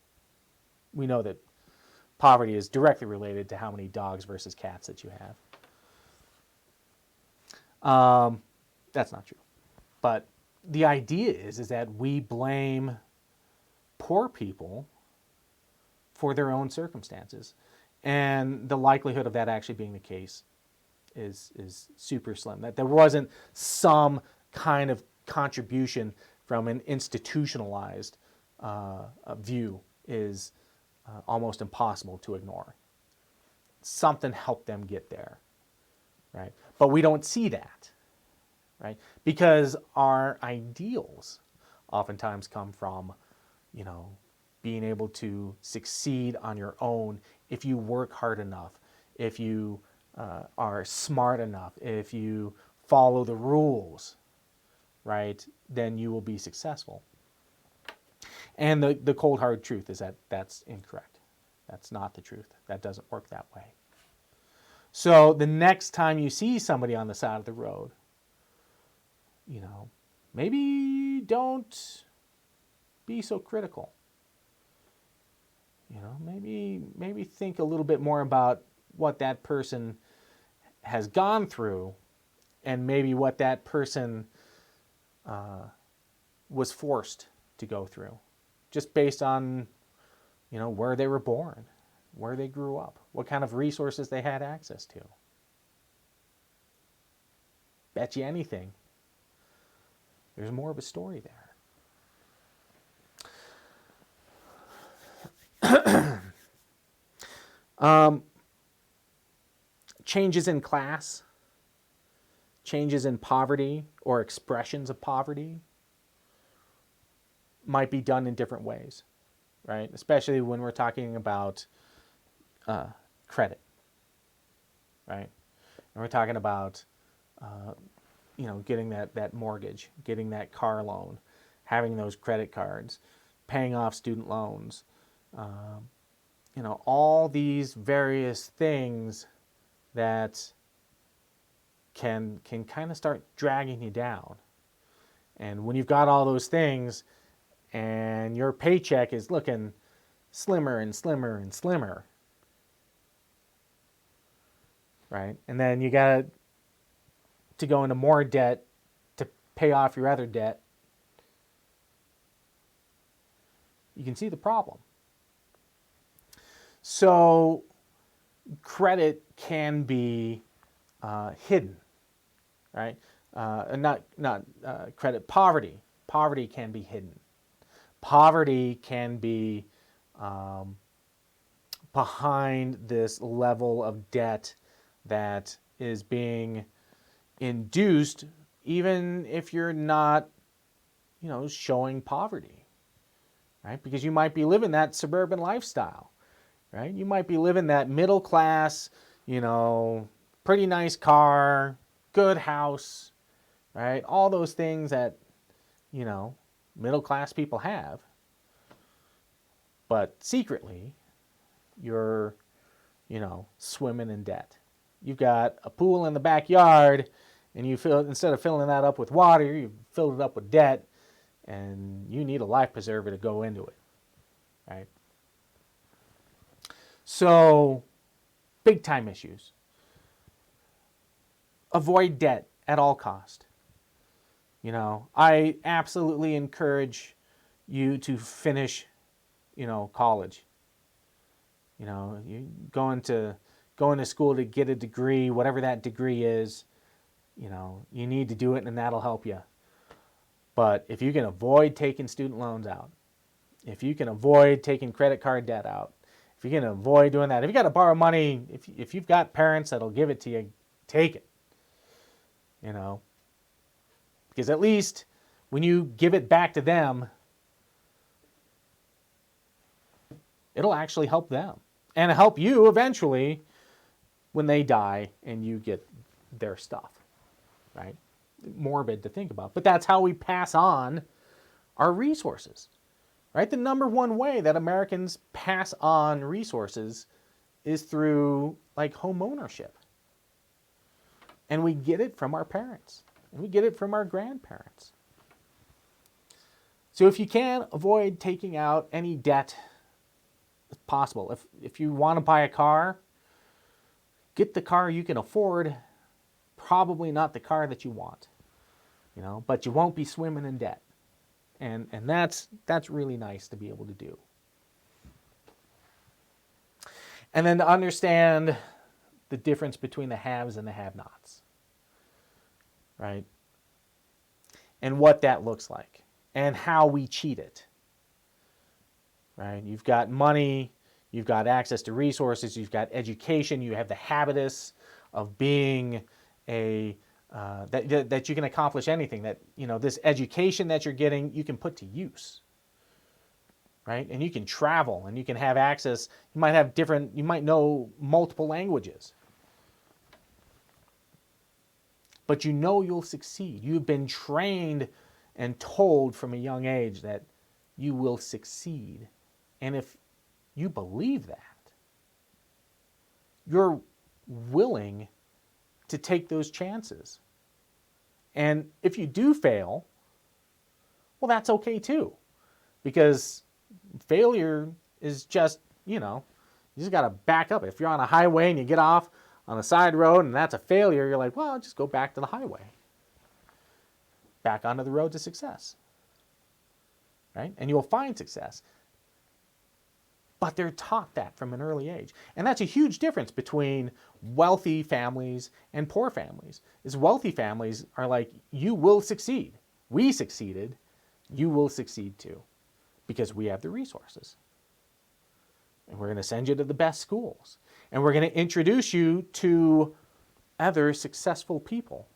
We know that poverty is directly related to how many dogs versus cats that you have. That's not true. But the idea is that we blame poor people for their own circumstances. And the likelihood of that actually being the case is super slim. That there wasn't some kind of contribution from an institutionalized view is almost impossible to ignore. Something helped them get there, right? But we don't see that, right? Because our ideals oftentimes come from, being able to succeed on your own if you work hard enough, if you are smart enough, if you follow the rules, right? Then you will be successful. And the cold hard truth is that that's incorrect. That's not the truth. That doesn't work that way. So the next time you see somebody on the side of the road, maybe don't be so critical. Maybe think a little bit more about what that person has gone through and maybe what that person was forced to go through, just based on, where they were born, where they grew up, what kind of resources they had access to. Bet you anything, there's more of a story there. Changes in class, changes in poverty or expressions of poverty might be done in different ways, right? Especially when we're talking about credit, right? And we're talking about, getting that mortgage, getting that car loan, having those credit cards, paying off student loans, all these various things that can kind of start dragging you down. And when you've got all those things and your paycheck is looking slimmer and slimmer and slimmer, right? And then you got to go into more debt to pay off your other debt. You can see the problem. So credit can be hidden, right? Not credit. Poverty can be hidden. Poverty can be behind this level of debt that is being induced, even if you're not, showing poverty, right? Because you might be living that suburban lifestyle, right? You might be living that middle class, pretty nice car, good house, right? All those things that, middle class people have. But secretly, you're, swimming in debt. You've got a pool in the backyard, and instead of filling that up with water, you filled it up with debt, and you need a life preserver to go into it, right? So, big time issues. Avoid debt at all cost. I absolutely encourage you to finish, college. You going to school to get a degree, whatever that degree is, you need to do it, and that'll help you. But if you can avoid taking student loans out, if you can avoid taking credit card debt out, if you can avoid doing that, if you got to borrow money, if you've got parents that'll give it to you, take it. you know, because at least when you give it back to them, it'll actually help them and help you eventually when they die and you get their stuff, right? Morbid to think about, but that's how we pass on our resources, right? The number one way that Americans pass on resources is through like home ownership. And we get it from our parents, and we get it from our grandparents. So if you can, avoid taking out any debt as possible. If you want to buy a car, get the car you can afford, probably not the car that you want, you know, but you won't be swimming in debt. And that's really nice to be able to do. And then to understand the difference between the haves and the have-nots, right? And what that looks like and how we cheat it, right? You've got money, you've got access to resources, you've got education, you have the habitus of being that you can accomplish anything, that, you know, this education that you're getting, you can put to use, right? And you can travel and you can have access. You might know multiple languages, but you know you'll succeed. You've been trained and told from a young age that you will succeed. And if you believe that, you're willing to take those chances. And if you do fail, well, that's okay too. Because failure is just, you know, you just got to back up. If you're on a highway and you get off on a side road and that's a failure, you're like, well, just go back to the highway. Back onto the road to success. Right? And you'll find success. But they're taught that from an early age. And that's a huge difference between wealthy families and poor families. Is wealthy families are like, you will succeed. We succeeded. You will succeed too. Because we have the resources. And we're going to send you to the best schools. And we're going to introduce you to other successful people.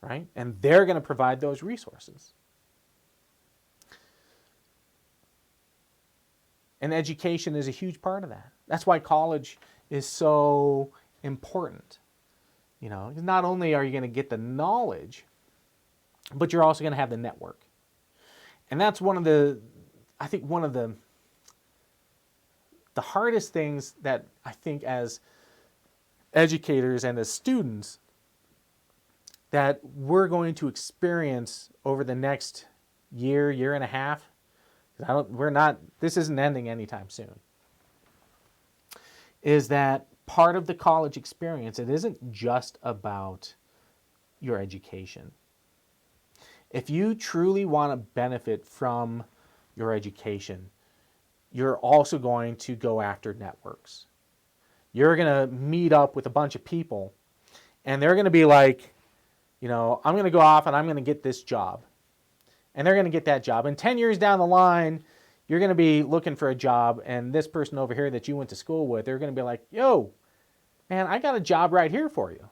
Right? And they're going to provide those resources. And education is a huge part of that. That's why college is so important. You know, not only are you going to get the knowledge, but you're also going to have the network. And that's one of the hardest things that I think as educators and as students that we're going to experience over the next year and a half. This isn't ending anytime soon. Is that part of the college experience? It isn't just about your education. If you truly want to benefit from your education, you're also going to go after networks. You're going to meet up with a bunch of people, and they're going to be like, you know, I'm going to go off and I'm going to get this job. And they're going to get that job. And 10 years down the line, you're going to be looking for a job, and this person over here that you went to school with, they're going to be like, yo, man, I got a job right here for you.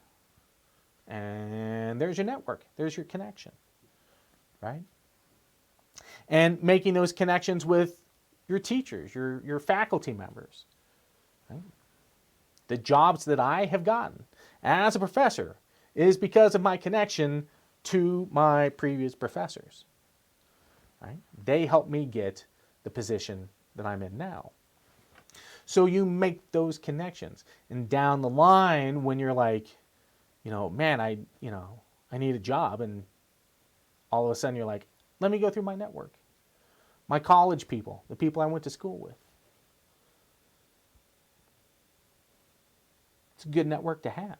And there's your network. There's your connection, right? And making those connections with your teachers, your faculty members. Right? The jobs that I have gotten as a professor is because of my connection to my previous professors. Right? They helped me get the position that I'm in now. So you make those connections. And down the line, when you're like, you know, man, I need a job, and all of a sudden you're like, let me go through my network. My college people, the people I went to school with. It's a good network to have.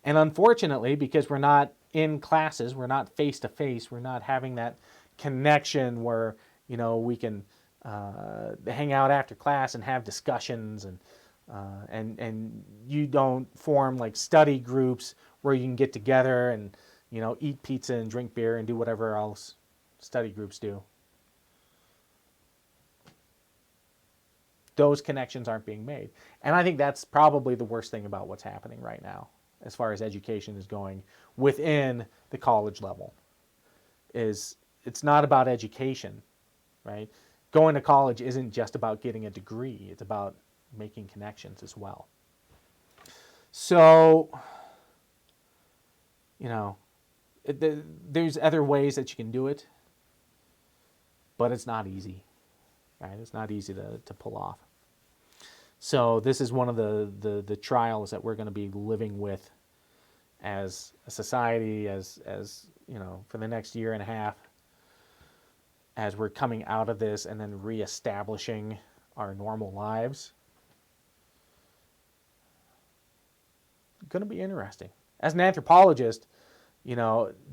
And unfortunately, because we're not in classes, we're not face-to-face, we're not having that connection where, you know, we can hang out after class and have discussions, and you don't form like study groups where you can get together and, you know, eat pizza and drink beer and do whatever else study groups do. Those connections aren't being made. And I think that's probably the worst thing about what's happening right now as far as education is going within the college level. It's not about education, right? Going to college isn't just about getting a degree. It's about making connections as well. So, there's other ways that you can do it, but it's not easy, right? It's not easy to pull off. So this is one of the trials that we're going to be living with as a society, as for the next year and a half, as we're coming out of this and then reestablishing our normal lives. Going to be interesting. As an anthropologist,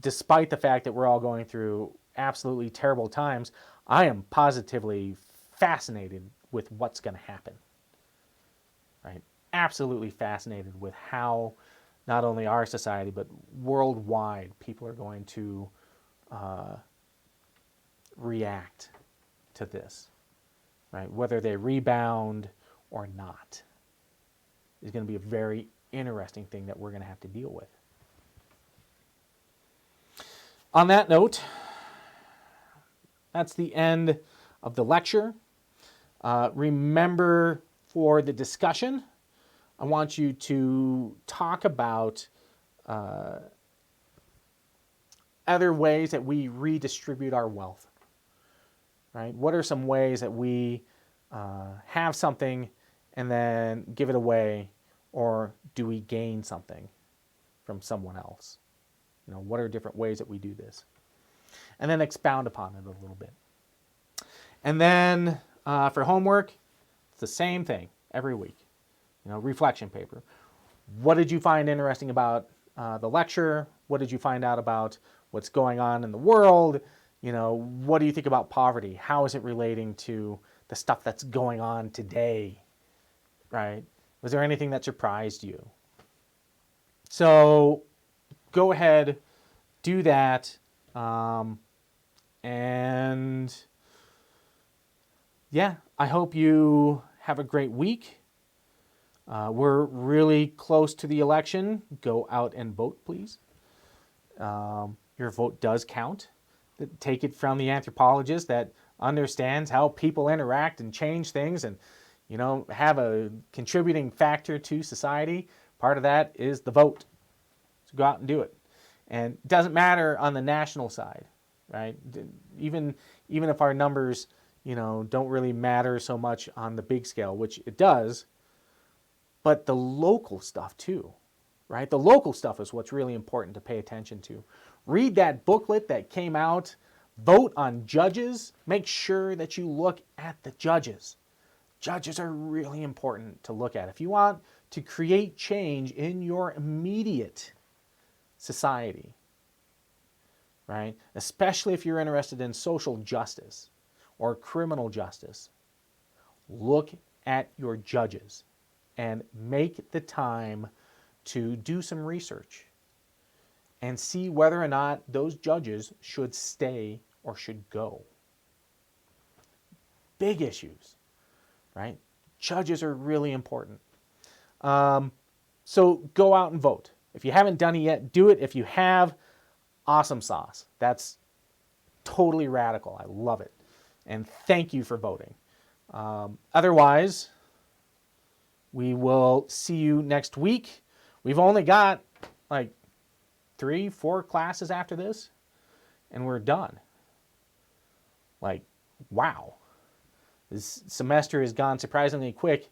despite the fact that we're all going through absolutely terrible times, I am positively fascinated with what's going to happen. Right? Absolutely fascinated with how not only our society, but worldwide, people are going to react to this. Right? Whether they rebound or not is going to be a very interesting thing that we're going to have to deal with. On that note, that's the end of the lecture. Remember, for the discussion, I want you to talk about other ways that we redistribute our wealth. Right? What are some ways that we have something and then give it away, or do we gain something from someone else? What are different ways that we do this? And then expound upon it a little bit. And then for homework, it's the same thing every week. Reflection paper. What did you find interesting about the lecture? What did you find out about what's going on in the world? What do you think about poverty? How is it relating to the stuff that's going on today? Right? Was there anything that surprised you? So go ahead, do that, and yeah, I hope you have a great week. We're really close to the election. Go out and vote, please. Your vote does count. Take it from the anthropologist that understands how people interact and change things and have a contributing factor to society. Part of that is the vote. So go out and do it. And it doesn't matter on the national side, right? Even if our numbers, don't really matter so much on the big scale, which it does, but the local stuff too, right? The local stuff is what's really important to pay attention to. Read that booklet that came out. Vote on judges. Make sure that you look at the judges. Judges are really important to look at. If you want to create change in your immediate society, right? Especially if you're interested in social justice or criminal justice, look at your judges and make the time to do some research and see whether or not those judges should stay or should go. Big issues, right? Judges are really important. So go out and vote. If you haven't done it yet, do it. If you have, awesome sauce. That's totally radical. I love it. And thank you for voting. Otherwise, we will see you next week. We've only got like 3-4 classes after this, and we're done. Like, wow. This semester has gone surprisingly quick,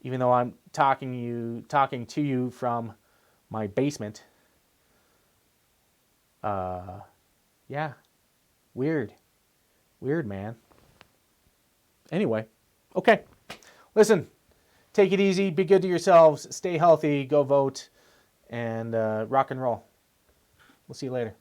even though I'm talking to you from my basement. Yeah. Weird, man. Anyway, okay. Listen, take it easy, be good to yourselves, stay healthy, go vote, and rock and roll. We'll see you later.